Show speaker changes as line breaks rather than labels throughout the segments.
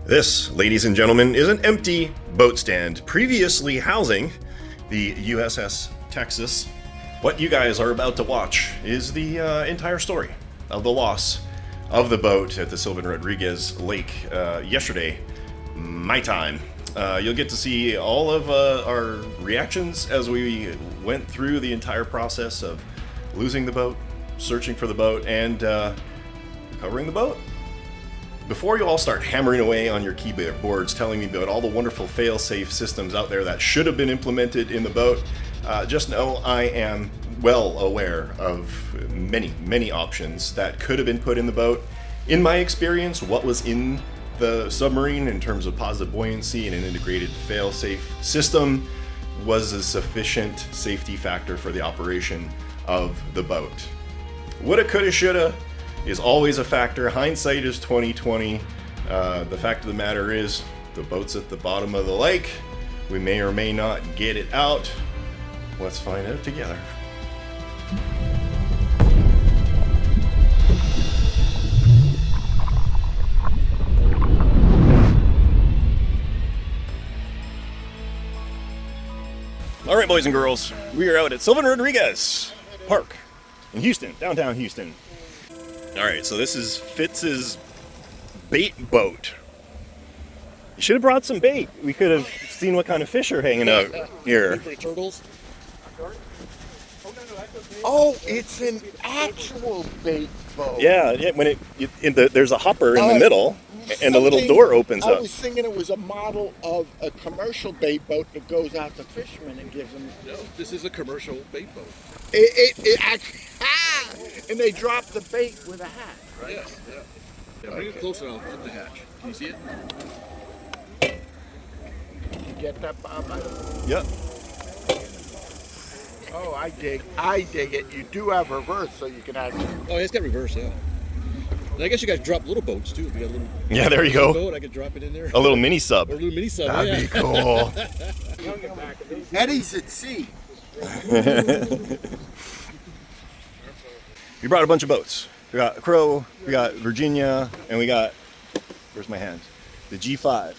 This, ladies and gentlemen, is an empty boat stand previously housing the USS Texas. What you guys are about to watch is the entire story of the loss of the boat at the Silven Rodriguez Lake yesterday, my time. You'll get to see all of our reactions as we went through the entire process of losing the boat, searching for the boat, and recovering the boat. Before you all start hammering away on your keyboards telling me about all the wonderful fail-safe systems out there that should have been implemented in the boat, just know I am well aware of many options that could have been put in the boat. In my experience, what was in the submarine in terms of positive buoyancy and an integrated fail-safe system was a sufficient safety factor for the operation of the boat. Woulda, coulda, shoulda is always a factor. Hindsight is 20/20. The fact of the matter is, the boat's at the bottom of the lake. We may or may not get it out. Let's find out together. All right, boys and girls, we are out at Silven Rodriguez Park in Houston, downtown Houston. All right, so this is Fitz's bait boat. You should have brought some bait. We could have seen what kind of fish are hanging out here.
For turtles?
Oh, it's an actual bait boat.
Yeah. When there's a hopper in the middle, and the little door opens up.
I was thinking it was a model of a commercial bait boat that goes out to fishermen and gives them.
No, this is a commercial bait boat.
And they drop the bait with a hat, right?
Yes, yeah. Yeah, bring it closer and I'll flip the hatch. Can you see it?
Did you get that, Bob?
Yep.
Oh, I dig it. You do have reverse, so you can actually.
Oh, yeah, it's got reverse, yeah. And I guess you guys drop little boats too. If you got a little.
Yeah, there you go.
Boat, I could drop it in there.
A little mini sub.
Or a little mini sub.
That'd be cool.
Eddie's at sea.
We brought a bunch of boats. We got Crow, we got Virginia, and we got, where's my hand? The G5.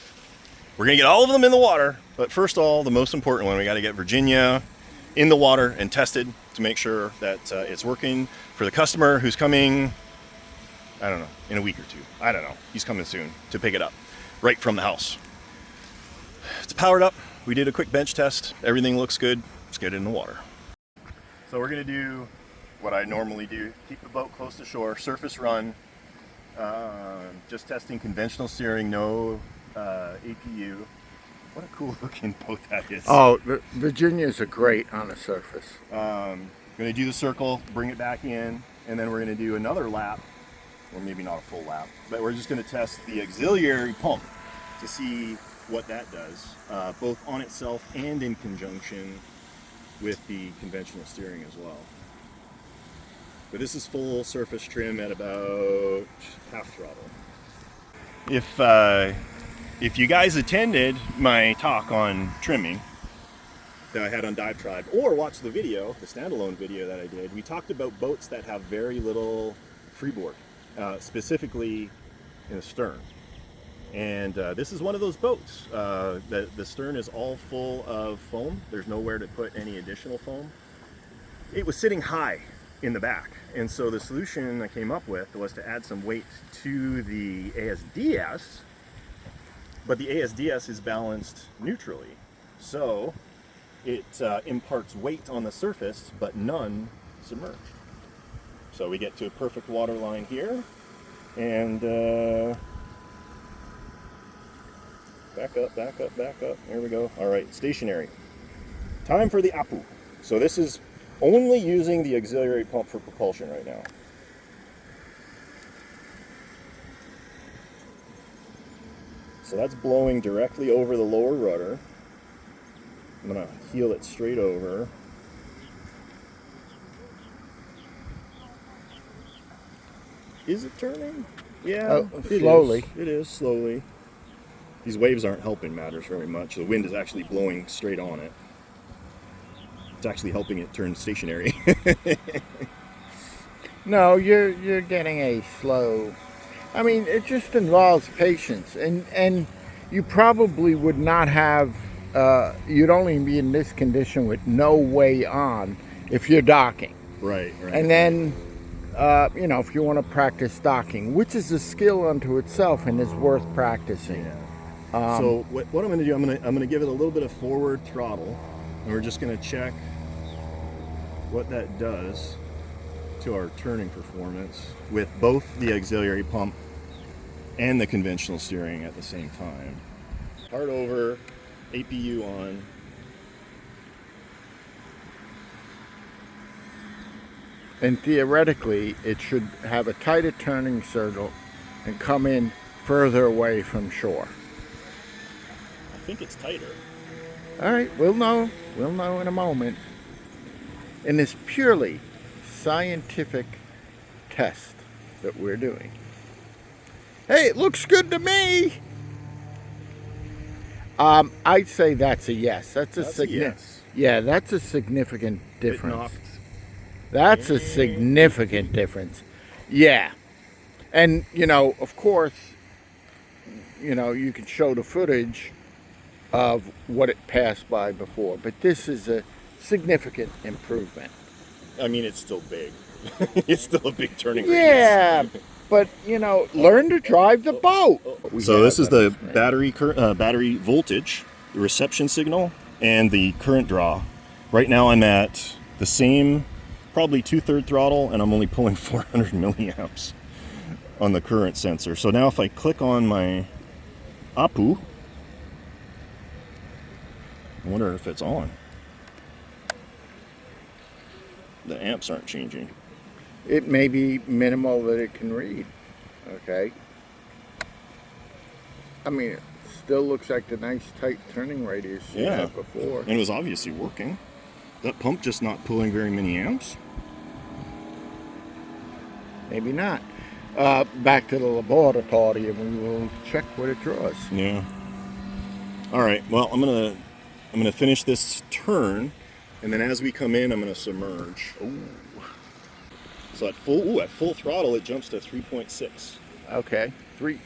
We're gonna get all of them in the water, but first of all, the most important one, we gotta get Virginia in the water and tested to make sure that it's working for the customer who's coming, I don't know, in a week or two. I don't know, he's coming soon to pick it up, right from the house. It's powered up. We did a quick bench test. Everything looks good. Let's get it in the water. So we're gonna do what I normally do, keep the boat close to shore, surface run, just testing conventional steering, no APU. What a cool looking boat that is.
Oh, Virginias are great on the surface.
Gonna do the circle, bring it back in, and then we're gonna do another lap, or maybe not a full lap, but we're just gonna test the auxiliary pump to see what that does, both on itself and in conjunction with the conventional steering as well. But this is full surface trim at about half throttle. If you guys attended my talk on trimming that I had on Dive Tribe, or watched the video, the standalone video that I did, we talked about boats that have very little freeboard, specifically in the stern. And this is one of those boats. The stern is all full of foam. There's nowhere to put any additional foam. It was sitting high in the back, and so the solution I came up with was to add some weight to the ASDS, but the ASDS is balanced neutrally, so it imparts weight on the surface but none submerged. So we get to a perfect water line here, and back up, there we go. All right, stationary. Time for the APU. So this is only using the auxiliary pump for propulsion right now. So that's blowing directly over the lower rudder. I'm gonna heel it straight over. Is it turning? Yeah,
slowly.
It is slowly. These waves aren't helping matters very much. The wind is actually blowing straight on it. It's actually helping it turn stationary.
No, you're getting a slow I mean, it just involves patience, and you probably would not have. You'd only be in this condition with no way on if you're docking.
Right.
And then, you know, if you want to practice docking, which is a skill unto itself and is worth practicing.
Yeah. So what I'm going to do, I'm going to give it a little bit of forward throttle, and we're just going to check what that does to our turning performance with both the auxiliary pump and the conventional steering at the same time. Hard over, APU on.
And theoretically, it should have a tighter turning circle and come in further away from shore.
I think it's tighter.
All right, we'll know. We'll know in a moment. In this purely scientific test that we're doing. Hey, it looks good to me. I'd say that's a yes. That's a
yes.
Yeah, that's a significant
It
difference.
knocked.
That's a significant difference. Yeah. And, you know, of course, you know, you can show the footage of what it passed by before, but this is a significant improvement.
I mean, it's still big. It's still a big turning
Yeah,
radius.
but, you know, learn to drive the boat.
So this is the battery voltage, the reception signal, and the current draw. Right now I'm at the same, probably 2/3 throttle, and I'm only pulling 400 milliamps on the current sensor. So now if I click on my APU, I wonder if it's on. The amps aren't changing.
It may be minimal that it can read, okay? I mean, it still looks like the nice tight turning radius you had before.
And it was obviously working. That pump just not pulling very many amps.
Maybe not. Back to the laboratory, and we will check what it draws.
Yeah. All right. Well, I'm gonna finish this turn, and then as we come in, I'm gonna submerge. Ooh. So at full throttle, it jumps to 3.6.
Okay, 3.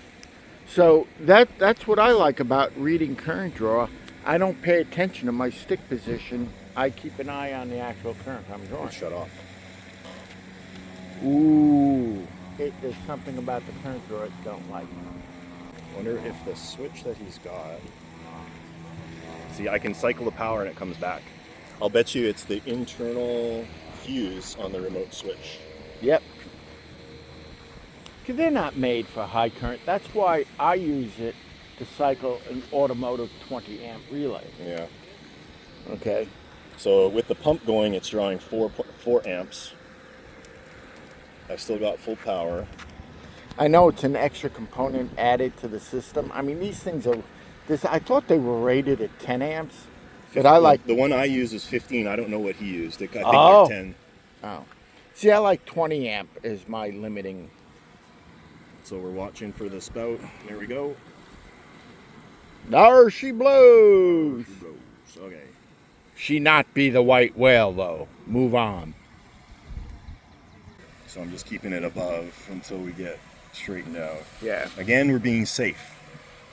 So that's what I like about reading current draw. I don't pay attention to my stick position. I keep an eye on the actual current I'm drawing.
Shut off.
Ooh, there's something about the current draw I don't like.
Wonder if the switch that he's got. See, I can cycle the power and it comes back. I'll bet you it's the internal fuse on the remote switch.
Yep. Because they're not made for high current. That's why I use it to cycle an automotive 20 amp relay.
Yeah.
Okay.
So with the pump going, it's drawing 4 amps. I've still got full power.
I know it's an extra component added to the system. I mean, these things are, I thought they were rated at 10 amps. But I like...
The one I use is 15. I don't know what he used. I think
Oh.
they're 10.
Oh. See, I like 20 amp as my limiting.
So we're watching for the spout. There we go.
There she blows.
Okay.
She not be the white whale, though. Move on.
So I'm just keeping it above until we get straightened out.
Yeah.
Again, we're being safe.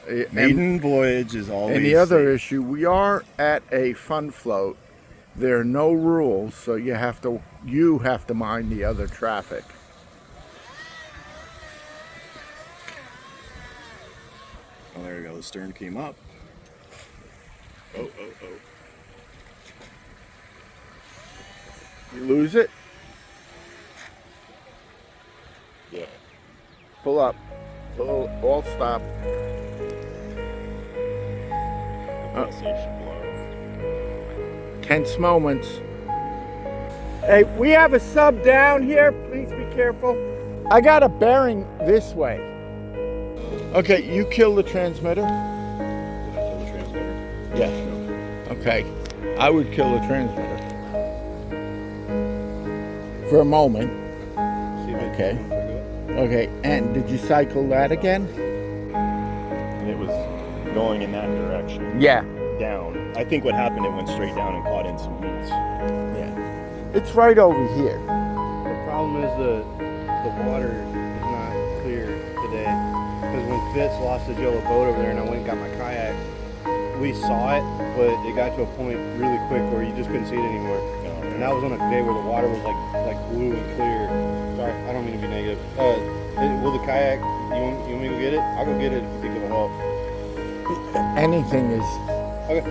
And
Maiden voyage is always
the other
safe.
issue, we are at a fun float. There are no rules, so you have to mind the other traffic.
Oh, there we go. The stern came up. Oh.
You lose it,
Yeah.
pull up, all stop.
Station blow.
Tense moments. Hey, we have a sub down here. Please be careful. I got a bearing this way. Okay, you kill the transmitter?
Did I kill the transmitter?
Yeah. Okay. I would kill the transmitter. For a moment.
See if I
Okay.
can figure it.
Okay, and did you cycle that again?
And it was going in that direction.
Yeah.
Down. I think what happened, it went straight down and caught in some weeds.
Yeah. It's right over here.
The problem is the water is not clear today.
Fitz lost his yellow boat over there, and I went and got my kayak. We saw it, but it got to a point really quick where you just couldn't see it anymore. And that was on a day where the water was like blue and clear. Sorry, I don't mean to be negative. Will the kayak, you want me to go get it? I'll go get it if you think it'll help.
Anything is.
Okay.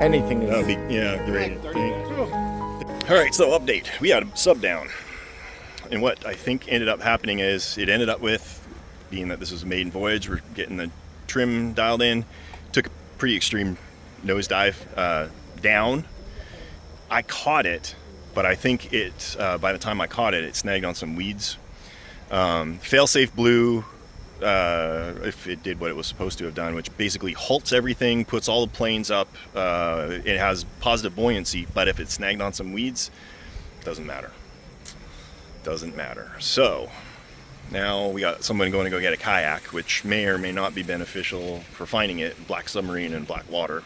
Anything is.
That'll be, yeah, great.
30 minutes.
All right, so update. We had a sub down. And what I think ended up happening is it ended up with, being that this was a maiden voyage, we're getting the trim dialed in, took a pretty extreme nosedive down. I caught it, but I think it, by the time I caught it, it snagged on some weeds. Failsafe blew, if it did what it was supposed to have done, which basically halts everything, puts all the planes up. It has positive buoyancy, but if it snagged on some weeds, it doesn't matter. Doesn't matter. So now we got someone going to go get a kayak, which may or may not be beneficial for finding it in black submarine and black water.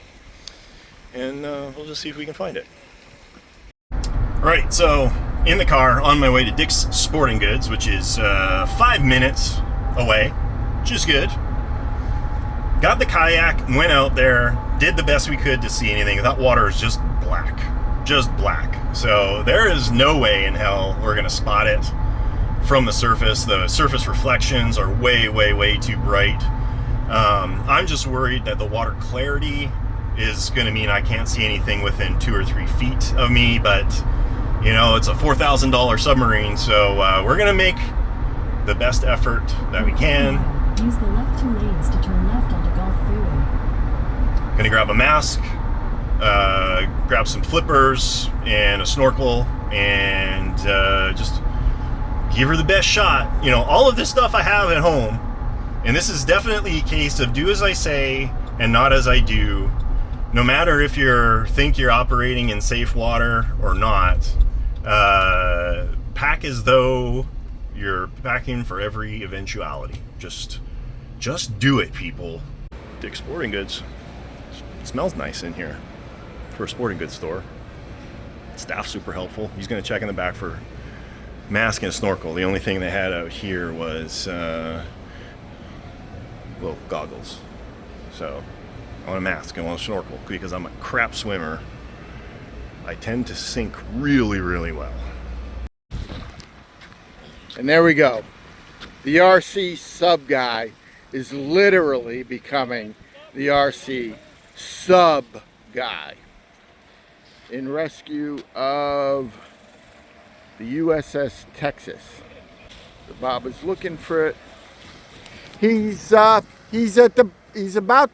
And we'll just see if we can find it. All right, so in the car on my way to Dick's Sporting Goods, which is 5 minutes away, which is good. Got the kayak, went out there, did the best we could to see anything. That water is just black. Just black. So there is no way in hell we're gonna spot it from the surface. The surface reflections are way, way, way too bright. I'm just worried that the water clarity is gonna mean I can't see anything within 2 or 3 feet of me, but you know, it's a $4,000 submarine, so we're gonna make the best effort that we can.
Use the left 2 lanes to turn left onto Gulf Freeway.
Gonna grab a mask, grab some flippers and a snorkel, and just give her the best shot. You know, all of this stuff I have at home, and this is definitely a case of do as I say and not as I do. No matter if you think you're operating in safe water or not, pack as though you're packing for every eventuality. Just do it, people. Dick's Sporting Goods. It smells nice in here for a sporting goods store. Staff's super helpful. He's going to check in the back for mask and snorkel. The only thing they had out here was well, goggles. So I want a mask, I want a snorkel, because I'm a crap swimmer. I tend to sink really, really well.
And there we go. The RCSubGuy is literally becoming the RCSubGuy in rescue of the USS Texas. So Bob is looking for it. He's about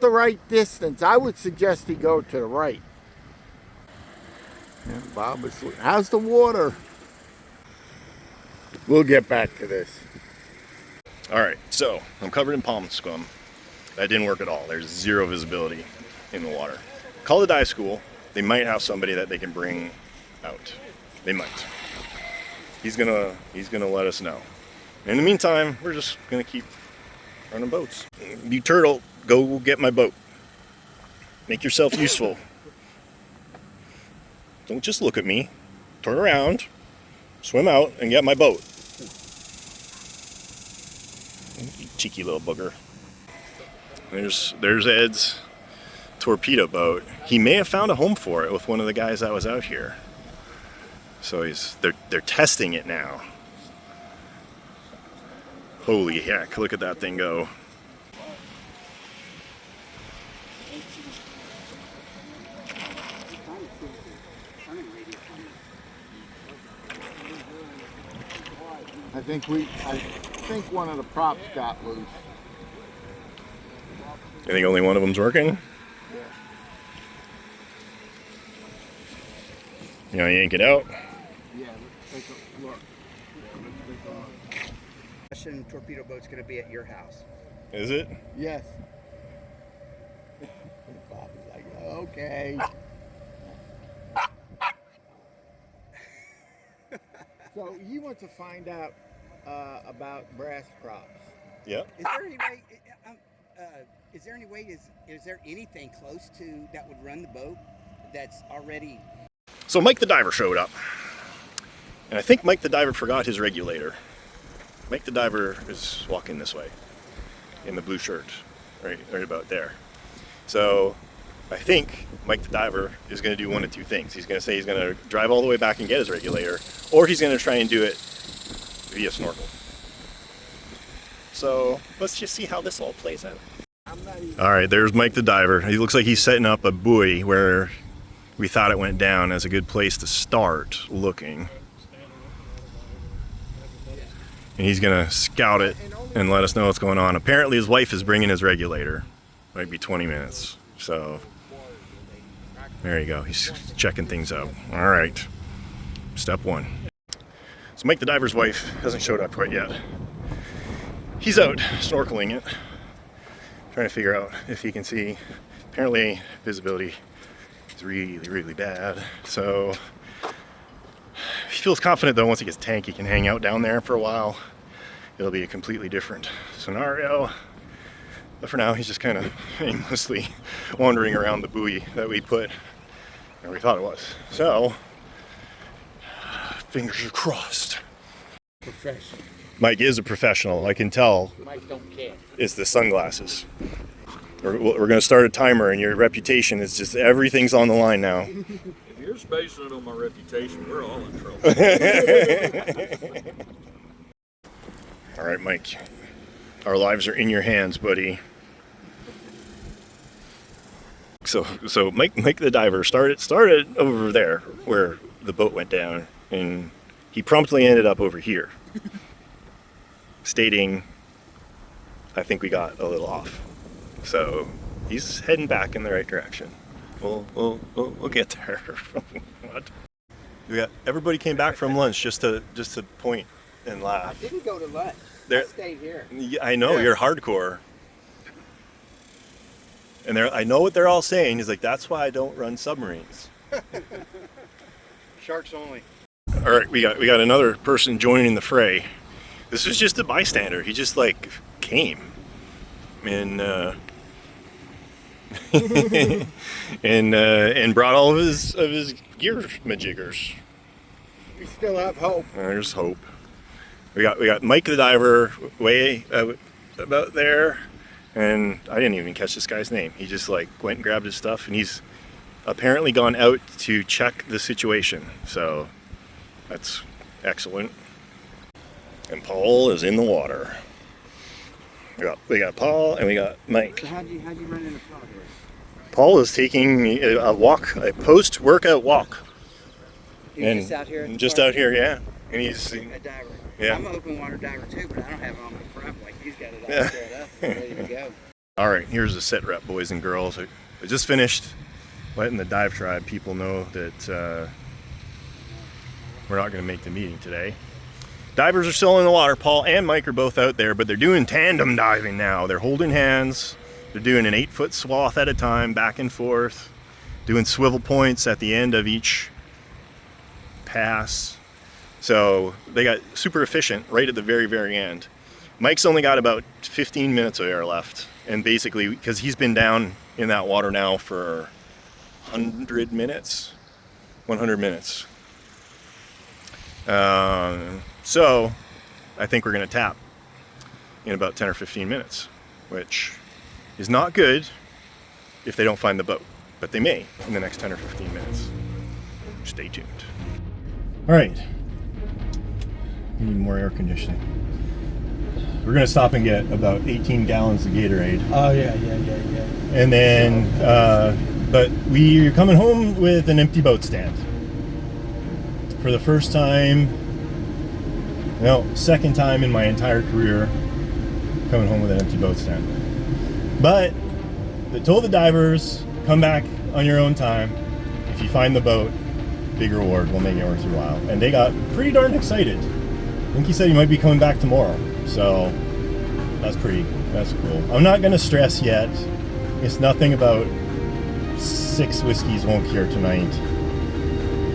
the right distance. I would suggest he go to the right. And Bob is. How's the water? We'll get back to this.
All right, so I'm covered in palm scum. That didn't work at all. There's zero visibility in the water. Call the dive school. They might have somebody that they can bring out. They might. He's gonna let us know. In the meantime, we're just gonna keep running boats. You turtle, go get my boat. Make yourself useful. Don't just look at me. Turn around, swim out, and get my boat. You cheeky little booger. There's Ed's torpedo boat. He may have found a home for it with one of the guys that was out here. So they're testing it now. Holy heck, look at that thing go.
I think one of the props got loose.
I think only one of them's working. You know, yank it out.
Yeah, let's take a look.
Russian torpedo boat's going to be at your house.
Is it?
Yes. Bob is like, okay. So he wants to find out about brass props.
Yep.
Is there any way? Is there anything close to that would run the boat that's already?
So Mike the diver showed up. And I think Mike the diver forgot his regulator. Mike the diver is walking this way. in the blue shirt, right about there. So I think Mike the diver is going to do one of two things. He's going to say he's going to drive all the way back and get his regulator, or he's going to try and do it via snorkel. So let's just see how this all plays out. All right, there's Mike the diver. He looks like he's setting up a buoy where we thought it went down as a good place to start looking. And he's gonna scout it and let us know what's going on. Apparently his wife is bringing his regulator. Might be 20 minutes. So there you go. He's checking things out. All right, step one. So Mike the diver's wife hasn't showed up quite yet. He's out snorkeling it, trying to figure out if he can see. Apparently visibility is really bad. So he feels confident though once he gets a tank he can hang out down there for a while. It'll be a completely different scenario. But for now he's just kind of aimlessly wandering around the buoy that we put where we thought it was. So fingers are crossed.
Professional.
Mike is a professional, I can tell.
Mike don't care.
It's the sunglasses. We're going to start a timer, and your reputation is just everything's on the line now.
If you're basing it on my reputation, we're all in trouble.
All right, Mike. Our lives are in your hands, buddy. So Mike the diver started over there where the boat went down, and he promptly ended up over here, stating, I think we got a little off. So he's heading back in the right direction. We'll get there. What? We got everybody came back from lunch just to point and laugh.
I didn't go to lunch. I stayed here.
I know, you're hardcore. And I know what they're all saying. He's like, that's why I don't run submarines.
Sharks only.
All right, we got another person joining the fray. This was just a bystander. He just like came and and brought all of his gear majiggers.
We still have hope.
There's hope. We got Mike the diver way about there, and I didn't even catch this guy's name. He just like went and grabbed his stuff, and he's apparently gone out to check the situation. So that's excellent. And Paul is in the water. We got Paul and we got Mike.
So how'd you run into Paul here?
Paul is taking a walk, a post-workout walk.
He's just out here?
Just out here, yeah. And he's
a diver.
Yeah.
I'm an open water diver too, but I don't have it on my front like he's got it all set up and ready to go.
All right, here's the sit rep, boys and girls. I just finished letting the dive tribe people know that we're not going to make the meeting today. Divers are still in the water. Paul and Mike are both out there, but they're doing tandem diving now. They're holding hands. They're doing an 8-foot swath at a time, back and forth, doing swivel points at the end of each pass. So they got super efficient right at the very, very end. Mike's only got about 15 minutes of air left. And basically, because he's been down in that water now for 100 minutes. So I think we're going to tap in about 10 or 15 minutes, which is not good if they don't find the boat, but they may in the next 10 or 15 minutes. Stay tuned. All right, we need more air conditioning. We're going to stop and get about 18 gallons of Gatorade.
Oh, yeah.
And then, but we're coming home with an empty boat stand. For the first time, second time in my entire career, coming home with an empty boat stand. But they told the divers, come back on your own time. If you find the boat, big reward, we'll make it worth your while. And they got pretty darn excited. I think he said he might be coming back tomorrow. So that's cool. I'm not gonna stress yet. It's nothing about 6 whiskeys won't cure tonight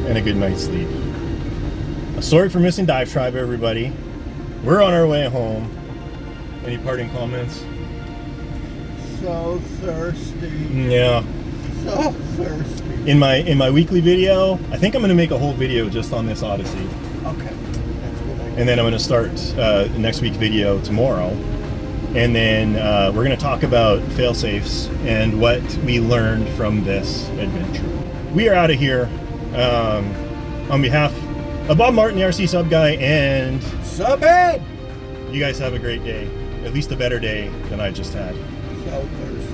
and a good night's sleep. Sorry for missing Dive Tribe, everybody. We're on our way home. Any parting comments?
So thirsty.
Yeah.
So thirsty.
In my weekly video, I think I'm going to make a whole video just on this Odyssey.
Okay. That's a good idea.
And then I'm going to start next week's video tomorrow and then we're going to talk about fail-safes and what we learned from this adventure. We are out of here. On behalf of Bob Martin, the RCSubGuy, and
Submarine!
you guys have a great day. At least a better day than I just had.
So there's